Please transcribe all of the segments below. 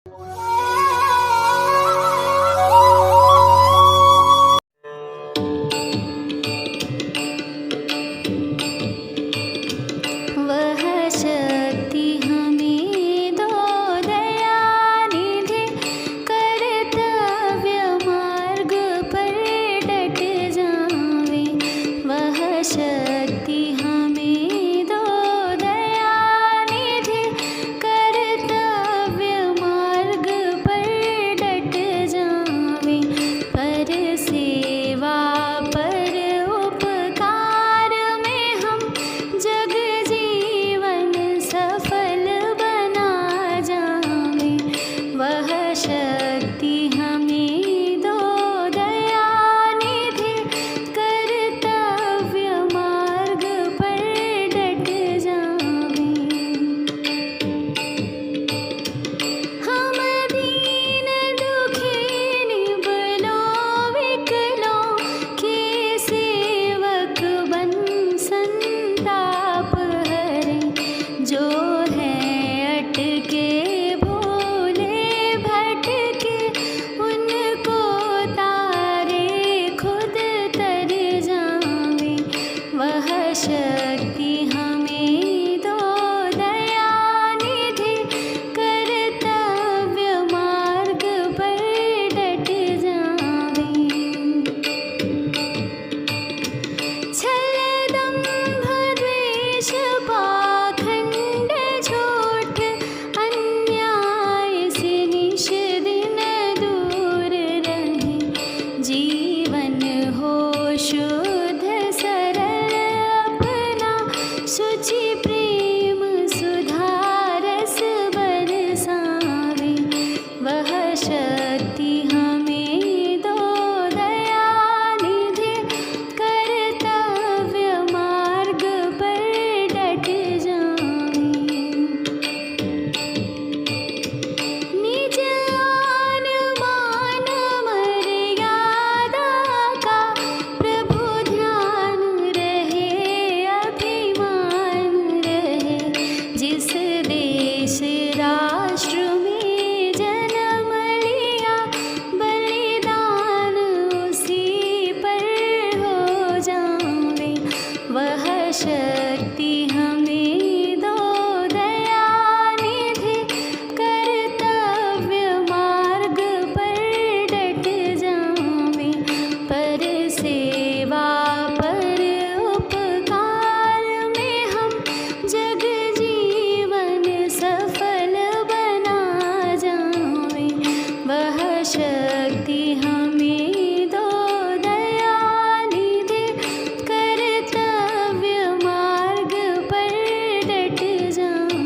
वह शक्ति हमें दो दयानिधि, कर्तव्य मार्ग पर डट जावे। वह शक्ति हमें दो दयानिधि, कर्तव्य मार्ग पर डट जावे। पर सेवा पर उपकार में हम जग जीवन सफल बना जावे। वह शक्ति हमें दो दयानिधि, कर्तव्य मार्ग पर डट जावे। हम दीन दुखी निबलों विकलों के सेवक बन संताप हरे। जो है अटके भोले भटके, उनको तारे खुद तर जावे। वह शक्ति हमें दो दयानिधि, कर्तव्य मार्ग पर डट जावे। छल दंभ द्वेष पाखंड झूठ, अन्याय से निश दिन दूर रहे। जीवन हो शुद्ध सरल अपना, शुचि प्रेम सुधारस बरसावे। वह शक्ति हमें दो दयानिधि, कर्तव्य मार्ग पर डट जावे। निज आन मान मर्यादा का प्रभु ध्यान रहे, अभिमान रहे। जिस देश राष्ट्र में जन्म लिया, बलिदान उसी पर हो जावे। वह शक्ति हमें दो दयानिधि, कर्तव्य मार्ग पर डट जावे। पर सेवा पर उपकार में हम जग जीवन सफल बना जावे। वह शक्ति हमें दो दयानिधि, कर्तव्य मार्ग पर डट जावे।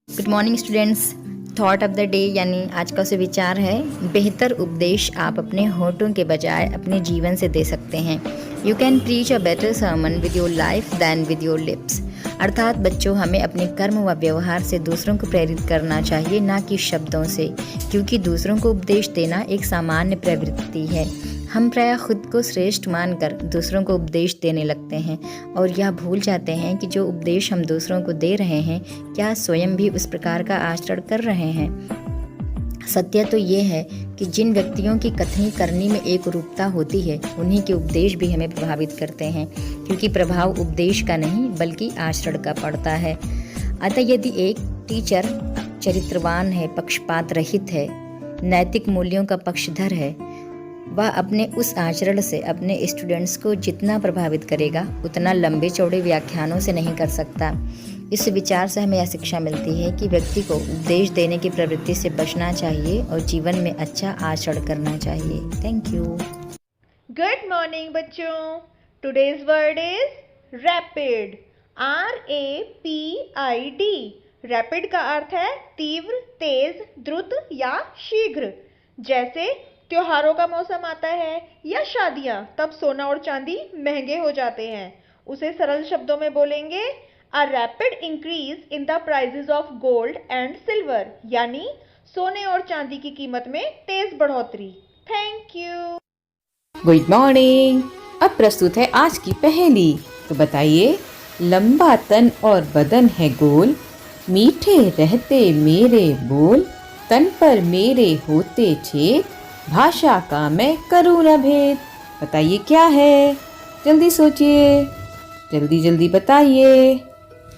Good morning students. Thought of the day यानी आज का सुविचार है, बेहतर उपदेश आप अपने होठों के बजाय अपने जीवन से दे सकते हैं। You can preach a better sermon with your life then with your lips. अर्थात बच्चों, हमें अपने कर्म व व्यवहार से दूसरों को प्रेरित करना चाहिए, ना कि शब्दों से, क्योंकि दूसरों को उपदेश देना एक सामान्य प्रवृत्ति है। हम प्रायः खुद को श्रेष्ठ मानकर दूसरों को उपदेश देने लगते हैं और यह भूल जाते हैं कि जो उपदेश हम दूसरों को दे रहे हैं, क्या स्वयं भी उस प्रकार का आचरण कर रहे हैं। सत्य तो ये है कि जिन व्यक्तियों की कथनी करनी में एक रूपता होती है, उन्हीं के उपदेश भी हमें प्रभावित करते हैं, क्योंकि प्रभाव उपदेश का नहीं बल्कि आचरण का पड़ता है। अतः यदि एक टीचर चरित्रवान है, पक्षपात रहित है, नैतिक मूल्यों का पक्षधर है, वह अपने उस आचरण से अपने स्टूडेंट्स को जितना प्रभावित करेगा, उतना लंबे चौड़े व्याख्यानों से नहीं कर सकता। इस विचार से हमें यह शिक्षा मिलती है कि व्यक्ति को उपदेश देने की प्रवृत्ति से बचना चाहिए और जीवन में अच्छा आचरण करना चाहिए। Thank you. गुड मॉर्निंग बच्चों। Today's word is rapid. RAPID। Rapid का अर्थ है तीव्र, तेज, द्रुत या शीघ्र। जैसे त्योहारों का मौसम आता है या शादियां, तब सोना और चांदी महंगे हो जाते हैं। उसे सरल शब्दों में बोलेंगे a rapid increase in the prices of gold and silver, यानी सोने और चांदी की कीमत में तेज बढ़ोतरी। Thank you. Good morning. अब प्रस्तुत है आज की पहेली। तो बताइए, लंबा तन और बदन है गोल, मीठे रहते मेरे बोल, तन पर मेरे होते छेद, भाषा का मैं करूँ न भेद। बताइए क्या है? जल्दी सोचिए, जल्दी जल्दी बताइए।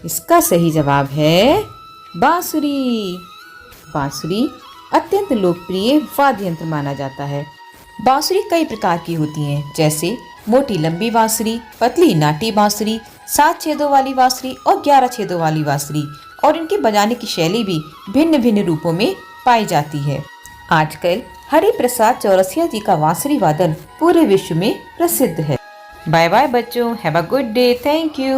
इसका सही जवाब है बांसुरी। बांसुरी अत्यंत लोकप्रिय वाद्य यंत्र माना जाता है। बांसुरी कई प्रकार की होती हैं, जैसे मोटी लंबी बांसुरी, पतली नाटी बांसुरी, 7 छेदों वाली बांसुरी और 11 छेदों वाली बांसुरी, और इनके बजाने की शैली भी भिन्न भिन्न रूपों में पाई जाती है। आजकल हरि प्रसाद चौरसिया जी का बांसुरी वादन पूरे विश्व में प्रसिद्ध है। बाय बाय बच्चों, have a good day, thank you.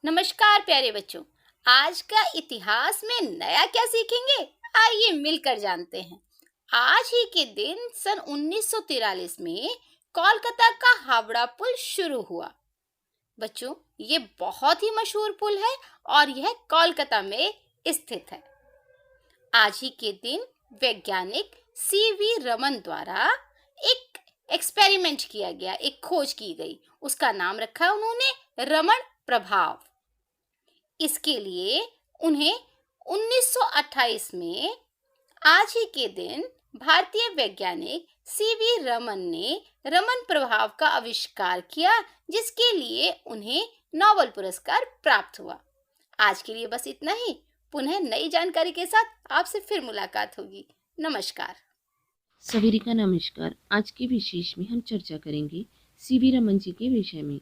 नमस्कार प्यारे बच्चों, आज का इतिहास में नया क्या सीखेंगे, आइए मिलकर जानते हैं। आज ही के दिन सन 1943 में कोलकाता का हावड़ा पुल शुरू हुआ। बच्चों, ये बहुत ही मशहूर पुल है और यह कोलकाता में स्थित है। आज ही के दिन वैज्ञानिक सीवी रमन द्वारा एक एक्सपेरिमेंट किया गया, एक खोज की गई। उसका नाम रखा उन्होंने रमन प्रभाव। इसके लिए उन्हें 1928 में आज ही के दिन भारतीय वैज्ञानिक सीवी रमन ने रमन प्रभाव का आविष्कार किया, जिसके लिए उन्हें नोबेल पुरस्कार प्राप्त हुआ। आज के लिए बस इतना ही। पुनः नई जानकारी के साथ आपसे फिर मुलाकात होगी। नमस्कार। सभी का नमस्कार। आज के विशेष में हम चर्चा करेंगे सीवी रमन जी के विषय में।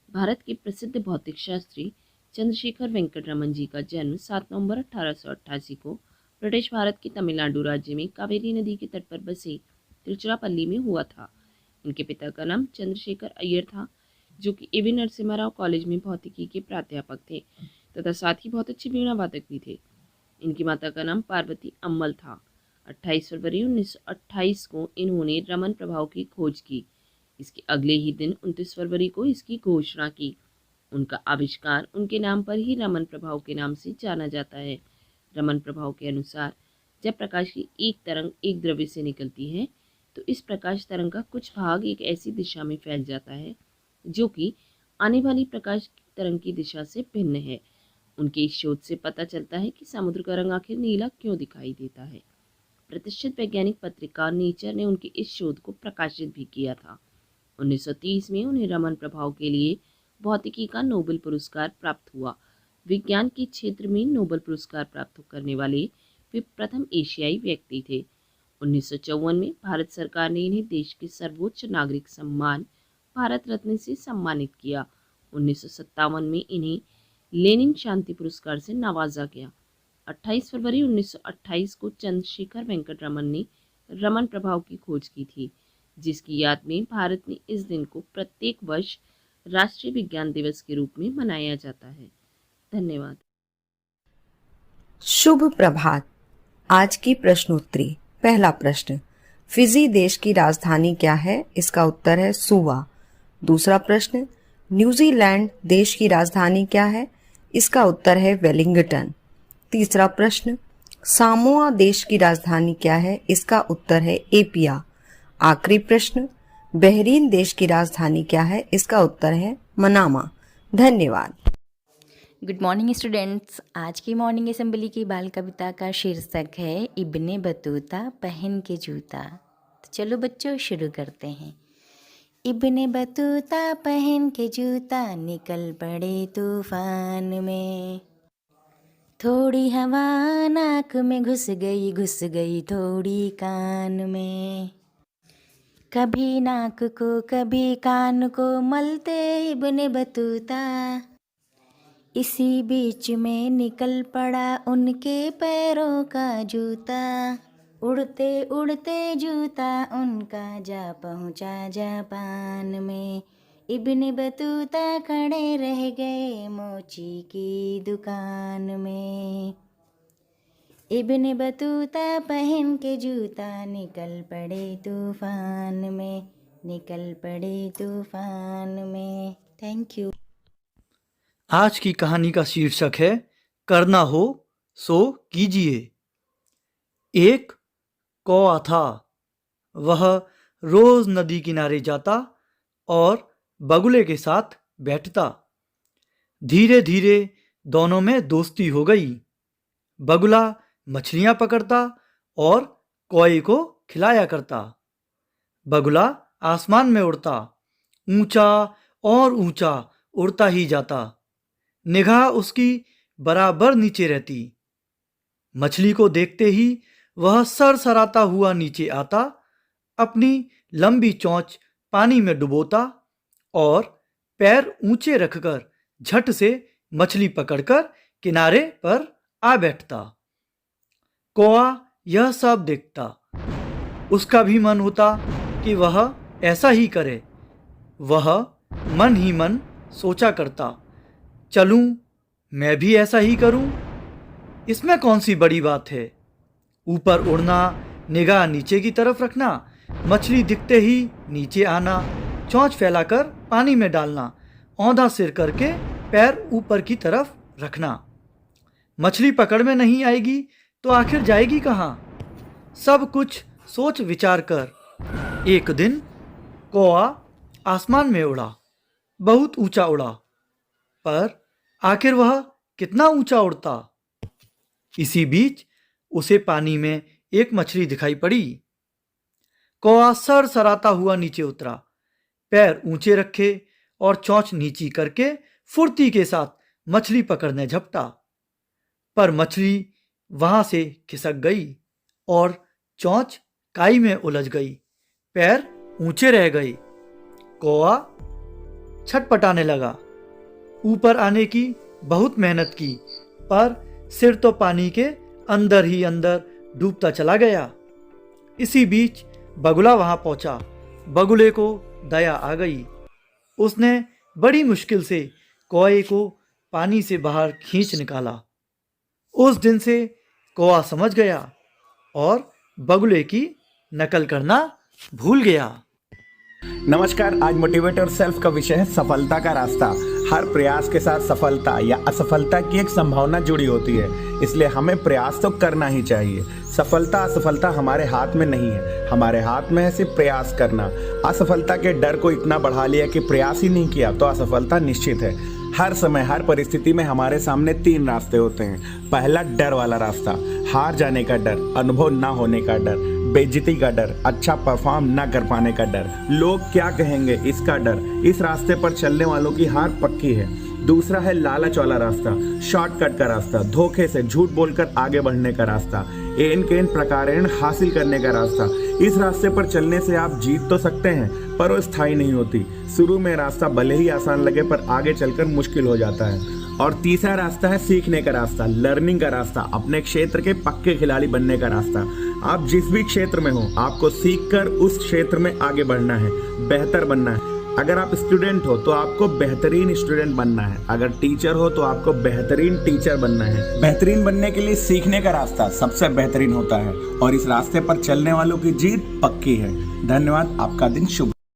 भारत के प्रसिद्ध भौतिक शास्त्री चंद्रशेखर वेंकट रमन जी का जन्म 7 नवंबर 1888 को ब्रिटिश भारत के तमिलनाडु राज्य में कावेरी नदी के तट पर बसे तिरुचिरापल्ली में हुआ था। इनके पिता का नाम चंद्रशेखर अय्यर था, जो कि एवी नरसिम्हा राव कॉलेज में भौतिकी के प्राध्यापक थे तथा साथ ही बहुत अच्छे वीणा वादक भी थे। इनकी माता का नाम पार्वती अम्मल था। 28 फरवरी 1928 को इन्होंने रमन प्रभाव की खोज की। इसके अगले ही दिन 29 फरवरी को इसकी घोषणा की। उनका आविष्कार उनके नाम पर ही रमन प्रभाव के नाम से जाना जाता है। रमन प्रभाव के अनुसार जब प्रकाश की एक तरंग एक द्रव्य से निकलती है तो इस प्रकाश तरंग का कुछ भाग एक ऐसी दिशा में फैल जाता है जो कि आने वाली प्रकाश की तरंग की दिशा से भिन्न है। उनके इस शोध से पता चलता है कि समुद्र का रंग आखिर नीला क्यों दिखाई देता है। प्रतिष्ठित वैज्ञानिक पत्रिका नेचर ने उनके इस शोध को प्रकाशित भी किया था। 1930 में उन्हें रमन प्रभाव के लिए भौतिकी का नोबेल पुरस्कार प्राप्त हुआ। विज्ञान के क्षेत्र में नोबेल पुरस्कार प्राप्त करने वाले वे प्रथम एशियाई व्यक्ति थे। 1954 में भारत सरकार ने इन्हें देश के सर्वोच्च नागरिक सम्मान भारत रत्न से सम्मानित किया। 1957 में इन्हें लेनिन शांति पुरस्कार से नवाजा गया। 28 फरवरी 1928 को चंद्रशेखर वेंकट रमन ने रमन प्रभाव की खोज की थी, जिसकी याद में भारत में इस दिन को प्रत्येक वर्ष राष्ट्रीय विज्ञान दिवस के रूप में मनाया जाता है। धन्यवाद। शुभ प्रभात। आज की प्रश्नोत्तरी। पहला प्रश्न, फिजी देश की राजधानी क्या है? इसका उत्तर है सुवा। दूसरा प्रश्न, न्यूजीलैंड देश की राजधानी क्या है? इसका उत्तर है वेलिंगटन। तीसरा प्रश्न, सामोआ देश की राजधानी क्या है? इसका उत्तर है एपिया। आखिरी प्रश्न, बहरीन देश की राजधानी क्या है? इसका उत्तर है मनामा। धन्यवाद। Good morning students. आज की मॉर्निंग असेंबली की बाल कविता का शीर्षक है इब्ने बतूता पहन के जूता। तो चलो बच्चों शुरू करते हैं। इब्ने बतूता पहन के जूता निकल पड़े तूफान में, थोड़ी हवा नाक में घुस गई थोड़ी कान में, कभी नाक को कभी कान को मलते इब्ने बतूता, इसी बीच में निकल पड़ा उनके पैरों का जूता, उड़ते उड़ते जूता उनका जा पहुंचा जापान में, इब्ने बतूता खड़े रह गए मोची की दुकान में, इब्ने बतूता पहन के जूता निकल पड़े तूफान में, निकल पड़े तूफान में। Thank you. आज की कहानी का शीर्षक है करना हो सो कीजिए। एक कौआ था। वह रोज नदी किनारे जाता और बगुले के साथ बैठता। धीरे धीरे दोनों में दोस्ती हो गई। बगुला मछलियां पकड़ता और कौए को खिलाया करता। बगुला आसमान में उड़ता, ऊंचा और ऊंचा उड़ता ही जाता। निगाह उसकी बराबर नीचे रहती। मछली को देखते ही वह सरसराता हुआ नीचे आता, अपनी लंबी चोंच पानी में डुबोता और पैर ऊंचे रखकर झट से मछली पकड़कर किनारे पर आ बैठता। कौआ यह सब देखता। उसका भी मन होता कि वह ऐसा ही करे। वह मन ही मन सोचा करता, चलूं मैं भी ऐसा ही करूं। इसमें कौन सी बड़ी बात है। ऊपर उड़ना, निगाह नीचे की तरफ रखना, मछली दिखते ही नीचे आना, चोंच फैलाकर पानी में डालना, औंधा सिर करके पैर ऊपर की तरफ रखना। मछली पकड़ में नहीं आएगी तो आखिर जाएगी कहाँ। सब कुछ सोच विचार कर एक दिन कौआ आसमान में उड़ा, बहुत ऊंचा उड़ा, पर आखिर वह कितना ऊंचा उड़ता। इसी बीच उसे पानी में एक मछली दिखाई पड़ी। कौआ सरसराता हुआ नीचे उतरा, पैर ऊंचे रखे और चोंच नीची करके फुर्ती के साथ मछली पकड़ने झपटा। पर मछली वहां से खिसक गई और चोंच काई में उलझ गई, पैर ऊंचे रह गए। कौआ छटपटाने लगा। ऊपर आने की बहुत मेहनत की, पर सिर तो पानी के अंदर ही अंदर डूबता चला गया। इसी बीच बगुला वहां पहुंचा। बगुले को दया आ गई। उसने बड़ी मुश्किल से कौए को पानी से बाहर खींच निकाला। उस दिन से कौआ समझ गया और बगुले की नकल करना भूल गया। नमस्कार। आज मोटिवेटर सेल्फ का विषय है सफलता का रास्ता। हर प्रयास के साथ सफलता या असफलता की एक संभावना जुड़ी होती है, इसलिए हमें प्रयास तो करना ही चाहिए। सफलता असफलता हमारे हाथ में नहीं है, हमारे हाथ में है सिर्फ प्रयास करना। असफलता के डर को इतना बढ़ा लिया कि प्रयास ही नहीं किया तो असफलता निश्चित है। हर समय हर परिस्थिति में हमारे सामने 3 रास्ते होते हैं। पहला डर वाला रास्ता, हार जाने का डर, अनुभव ना होने का डर, बेइज्जती का डर, अच्छा परफॉर्म ना कर पाने का डर, लोग क्या कहेंगे इसका डर। इस रास्ते पर चलने वालों की हार पक्की है। दूसरा है लालच वाला रास्ता, शॉर्टकट का रास्ता, धोखे से झूठ बोलकर आगे बढ़ने का रास्ता, एन केन प्रकारेण हासिल करने का रास्ता। इस रास्ते पर चलने से आप जीत तो सकते हैं, पर वो स्थायी नहीं होती। शुरू में रास्ता भले ही आसान लगे, पर आगे चलकर मुश्किल हो जाता है। और तीसरा रास्ता है सीखने का रास्ता, लर्निंग का रास्ता, अपने क्षेत्र के पक्के खिलाड़ी बनने का रास्ता। आप जिस भी क्षेत्र में हो, आपको सीखकर उस क्षेत्र में आगे बढ़ना है, बेहतर बनना है। अगर आप स्टूडेंट हो तो आपको बेहतरीन स्टूडेंट बनना है, अगर टीचर हो तो आपको बेहतरीन टीचर बनना है। बेहतरीन बनने के लिए सीखने का रास्ता सबसे बेहतरीन होता है और इस रास्ते पर चलने वालों की जीत पक्की है। धन्यवाद। आपका दिन शुभ हो।